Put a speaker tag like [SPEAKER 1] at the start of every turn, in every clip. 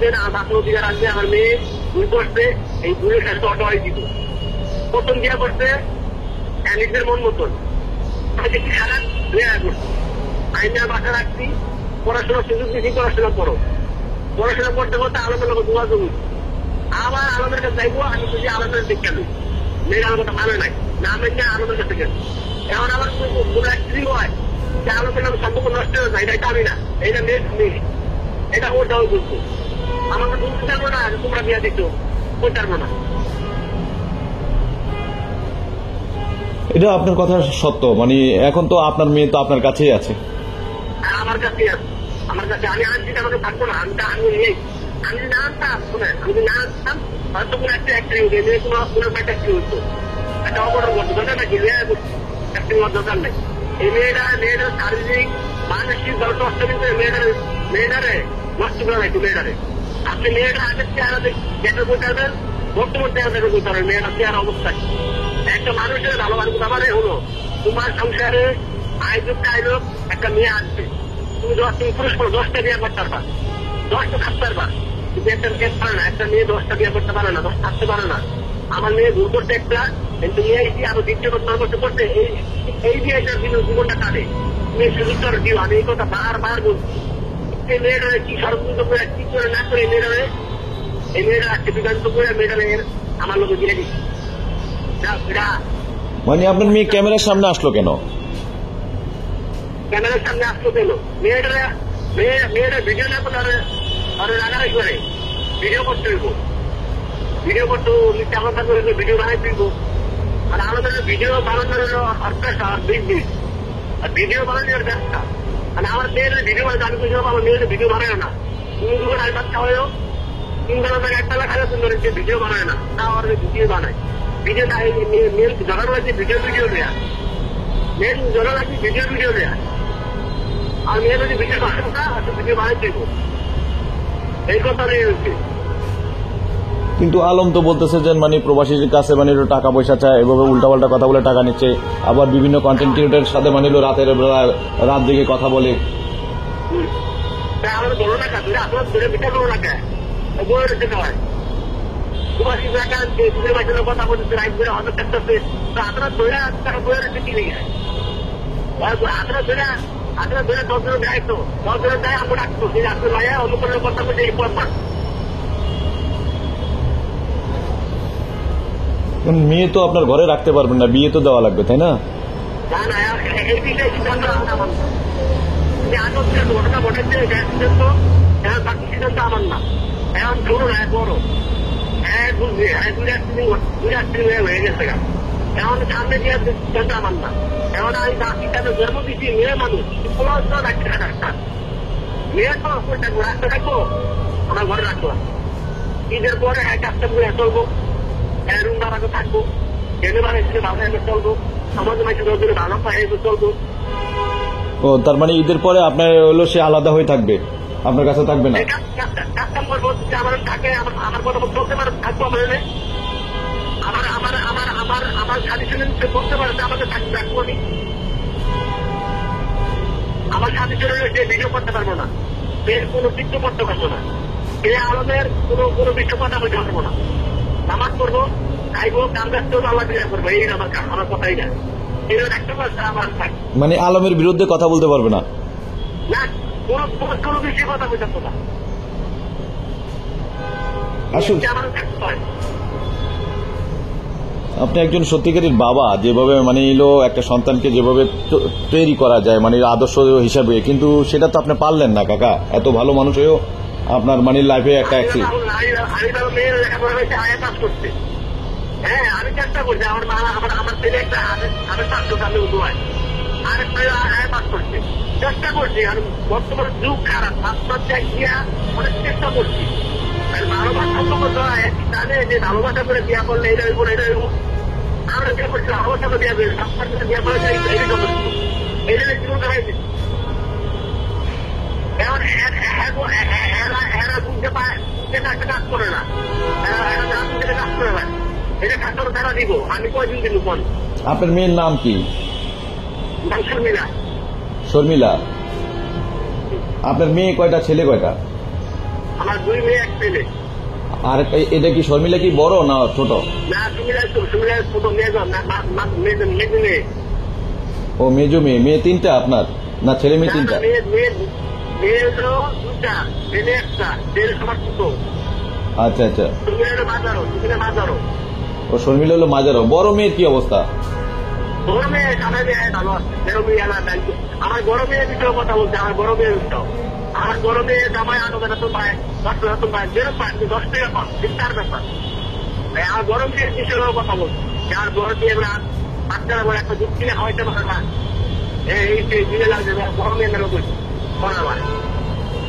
[SPEAKER 1] দেন বাসন অধিকার আসবে আমার মেয়ে ভুল করছে এই ভুলের সাথে অটোয়াই দিব প্রথম দিয়া করছে নিজের মন মতন খারাপ করছে আমি আর বাসা রাখছি পড়াশোনার সুযোগ দিচ্ছি পড়াশোনা করো পড়াশোনা করতে করতে আলমের লোক যোগাযোগ আবার আলমের কাছে যাইবো আমি বুঝি আলমের দিক কেন মেয়ের আমার কথা ভালো নাই না মেয়ে আলমের কাছে গেল এখন আমার কোনো স্ত্রী হয় যে আলমের নাম সম্পর্ক নষ্ট হয়ে যায় এটা আমি না এটা মেয়ে এটা ওর দাও বলতো আমাকে বলতে পারবো না তোমরা বিয়া দিত বলতে পারবো না।
[SPEAKER 2] এটা আপনার কথা সত্য, মানে এখন তো আপনার মেয়ে তো আপনার কাছেই আছে।
[SPEAKER 1] আমার কাছে আছে, আমার কাছে আমি আনছি আমাকে থাকবো না, আমি আমি না আনতাম শোনেন, আমি না আনতাম হয়তো কোনো একটা অ্যাক্সিডেন্ট হয়ে কোনো একটা কি হতো একটা অবরণ করতো দরকার নাকি অ্যাক্সিডেন্ট দরকার নেই। এই মেয়েটা শারীরিক মানসিক নষ্ট কিন্তু মেয়েটারে নষ্ট করে রাখি মেয়েটারে। আপনি মেয়েটা আগের চেহারা দেখে বলতে পারবেন, বর্তমান চেহারা দেখে বলতে পারবেন মেয়েটার চেহারা অবস্থায়। একটা মানুষের ভালোবাসা আমার হলো তোমার সংসারে আয়োজক আয়োজক একটা মেয়ে আসবে, তুমি পুরুষ করো 10টা বিয়ে করতে পারবা, 10টা থাকতে পারবা, কিন্তু একটা মেয়ে পারে না, একটা মেয়ে 10টা বিয়ে করতে পারে না, 10 থাকতে পারে না। আমার মেয়ে ভুল করতে একটা কিন্তু মেয়ে আরো দ্বিতীয় করতে করতে এই বিয়েটার জীবনটা কাটে। তুমি সুযোগটা দিও, আমি এই কথা বারবার বলছি। এই মেয়েটারে কি ষড়যন্ত্র করে কি করে না করে এই মেয়েটা আজকে বিভ্রান্ত করে মেয়েটারে আমার লোক দিয়ে দিচ্ছি।
[SPEAKER 2] মানে আপনার মেয়ে ক্যামেরার সামনে আসলো কেন?
[SPEAKER 1] ক্যামেরার সামনে আসলো কেন? মেয়েটা ভিডিও না করলে আরো রাগারাগি করে ভিডিও করতে হইব, ভিডিও করতে মিথ্যা করে ভিডিও বানাই দিব। মানে আমাদের ভিডিও বানানোর বিজনেস আর ভিডিও বানানোর ব্যবসা। মানে আমার মেয়ের ভিডিও বানাতে আমি বুঝলাম আমার মেয়ের ভিডিও বানায় না, তুমি যখন আই বাচ্চা হয়েও 3 বেলা থেকে 1 বেলা খাওয়া সুন্দর ভিডিও বানায় না, তা আমার ভিডিও বানায়। ভিডিওটা মেল জড়ানো লাগছে ভিডিও নেয়া, মেল জড়া লাগছে ভিডিও নেয়া। আর মেয়ে যদি ভিডিও বানানো ভিডিও বানাই দিব, এই কথা নিয়ে হচ্ছে।
[SPEAKER 2] কিন্তু আলম তো বলতেছে যে মানে প্রবাসীর কাছে মানে টাকা পয়সা চায়, এভাবে উল্টাপাল্টা কথা বলে টাকা নিচ্ছে, আবার বিভিন্ন কন্টেন্ট ক্রিয়েটরের সাথে মানে রাতের বেলা রাত দিকে কথা বলে।
[SPEAKER 1] আমার বলো না কাজ আপনার ধরে বিচার করো না কে বইয়ের যেতে হয় প্রবাসী কথা বলতে রাইট করে হয়তো থাকতেছে আপনার ধরে টাকা বইয়ের কি লেগে যায় আপনার ধরে 10 জন দেয়, তো 10 জন দেয় আমরা রাখতো যে আপনার মায়া অনুকূলের কথা বলতে এই পর
[SPEAKER 2] মেয়ে তো আপনার ঘরে রাখতে পারবেন না, বিয়ে তো দেওয়া লাগবে, তাই না?
[SPEAKER 1] না এই বিষয়ে সিদ্ধান্ত আমার ঘটনা ঘটেছে সিদ্ধান্ত বাকি সিদ্ধান্ত আমার না। এখন শুনুন বড় বুঝবে হয়ে গেছে গা, এখন সামনে দিয়ে সিদ্ধান্ত আমার না। এখন আমি বাকিটা জন্ম দিচ্ছি মেয়ে মানুষ ডাক্তার মেয়ে তো রাখতে থাকবো, আমার ঘরে রাখলাম। ঈদের পরে কাজটা করে চলবো, রুম ভাড়াকে থাকবো, ডেলিভারি ভালো চলবো, আমাদের মাঝে ভালো পাই চলবো।
[SPEAKER 2] ও তার মানে ঈদের পরে আপনার হলো সে আলাদা হয়ে থাকবে, আপনার কাছে থাকবে না?
[SPEAKER 1] কাজ করবো আমার থাকে, আমার কথা বলতে পারে থাকবো আমার সাজেশন বলতে পারে আমাকে থাকবো আমি, আমার সাজেশন যে ভিডিও করতে পারবো না, এর কোনো চিত্র করতে পারবো না, এ আলমের কোনো বিষয় কথা বলতে পারবো না। নামাজ করবো, খাইবো, কাম ব্যস্ত আল্লাহ ক্রিয়া করবো, এই আমার কাজ, আমার কথাই না।
[SPEAKER 2] মানে আলমের বিরুদ্ধে কথা বলতে পারবে না,
[SPEAKER 1] কোনো বিষয়ে কথা বলতে না।
[SPEAKER 2] আপনি একজন সত্যিকারের বাবা, যেভাবে মানে এলো একটা সন্তানকে যেভাবে তৈরি করা যায় মানে আদর্শ হিসাবে, কিন্তু সেটা তো আপনি পারলেন না কাকা। এত ভালো মানুষ হয়েও আপনার মানে লাইফে একটা
[SPEAKER 1] হ্যাঁ আমি চেষ্টা করছি, আমার ছেলে একটা আমি আমি উদয় আরেকটা পাস করছে, চেষ্টা করছি। আর বর্তমান যুগ খারাপ, অনেক চেষ্টা করছি। ভালোবাসা জানে যে ভালোবাসা করে বিয়া করলে এটা হইব না, এটা হইব। আমরা বিয়ে করছি ভালোবাসা করে বিয়া করে বিয়া করে এটা জীবন দেখাই দিচ্ছি। এখন এরা বুঝতে পায় যেটা একটা কাজ করে না, কাজ করে না, এটা কাজ করে তারা দিব। আমি কয়দিন দিব কোন?
[SPEAKER 2] আপনার মেয়ের নাম কি?
[SPEAKER 1] শর্মিলা।
[SPEAKER 2] শর্মিলা। আপনার মেয়ে কয়টা, ছেলে কয়টা?
[SPEAKER 1] আমার 2 মেয়ে 1 ছেলে।
[SPEAKER 2] আর এটা কি শর্মিলা কি বড় না ছোট?
[SPEAKER 1] না সুমিলা ছোট মেয়ে মেয়ে।
[SPEAKER 2] ও মেজো মেয়ে। মেয়ে 3টা আপনার? না ছেলে মেয়ে 3টা?
[SPEAKER 1] মেয়ে হলো 2টা, ছেলে 1টা, ছেলে সবার ছোট।
[SPEAKER 2] আচ্ছা আচ্ছা।
[SPEAKER 1] সুমিলা হলো মাঝারো।
[SPEAKER 2] ও শর্মিলা হলো মাঝারো। বড় মেয়ের কি অবস্থা?
[SPEAKER 1] বড় মেয়ে সামনে মেয়ে ভালো আছে, মেয়ের মেয়ে আলাদা। আমার বড় মেয়ের বিষয়ে কথা বলছে, আমার বড় মেয়ের বিষয়। আমার বড় মেয়ে জামাই 8,000 তো পায়, 10,000 তো পায়, যেরকম পায় 10 টাকা পান, চিন্তার ব্যাপার। আমার বড় মেয়ের বিষয়ে কথা বলছে, যার বড় মেয়ে বাচ্চারা বলে একটা দুধ কিনে খাওয়াইতে পারে না, এই দিনে লাগবে বড় মেয়ে মেরো করছে আমার।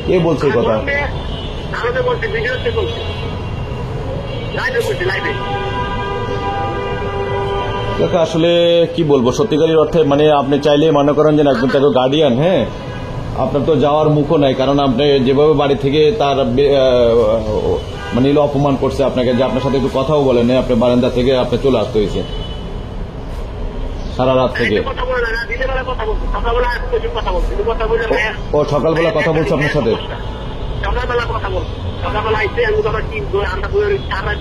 [SPEAKER 2] কে বলছে এই কথা?
[SPEAKER 1] আমাদের বলছে, ভিডিওতে বলছে, লাইভে বলছে, লাইভে।
[SPEAKER 2] কাকা আসলে কি বলবো, সত্যিকারের অর্থে মানে আপনি চাইলে মনে করেন যে একজন তাকে গার্ডিয়ান, হ্যাঁ আপনার তো যাওয়ার মুখও নাই, কারণ আপনি যেভাবে বাড়ি থেকে তার মানে অপমান করছে আপনাকে, যে আপনার সাথে একটু কথাও বলেন, আপনি বারান্দা থেকে আপনি চলে আসতে হয়েছে সারা রাত থেকে। ও সকালবেলা কথা বলছে আপনার সাথে?
[SPEAKER 1] সকালবেলা কথা বলছে, সকালবেলা আইসে আমি আবার কি আমরা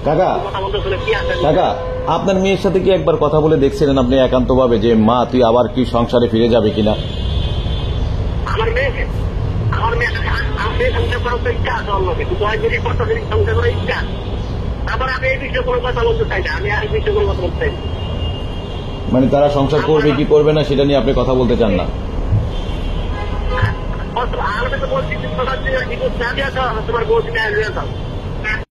[SPEAKER 2] কাকা আপনার মেয়ের সাথে কি একবার কথা বলে দেখছিলেন আপনি একান্ত ভাবে, যে মা তুই আবার কি সংসারে ফিরে যাবে কিনা?
[SPEAKER 1] আমার মেয়ে সংসার করার তো ইচ্ছা আছে, অন্যকে সংসার করার ইচ্ছা। তারপর আমি এই বিষয়ে কোনো কথা বলতে চাই না, আমি আর এই বিষয়ে কোনো কথা বলতে চাই না।
[SPEAKER 2] মানে তারা সংসার করবে কি করবে না সেটা নিয়ে আপনি কথা বলতে চান না?
[SPEAKER 1] আমি তো বলছি তোমার বউ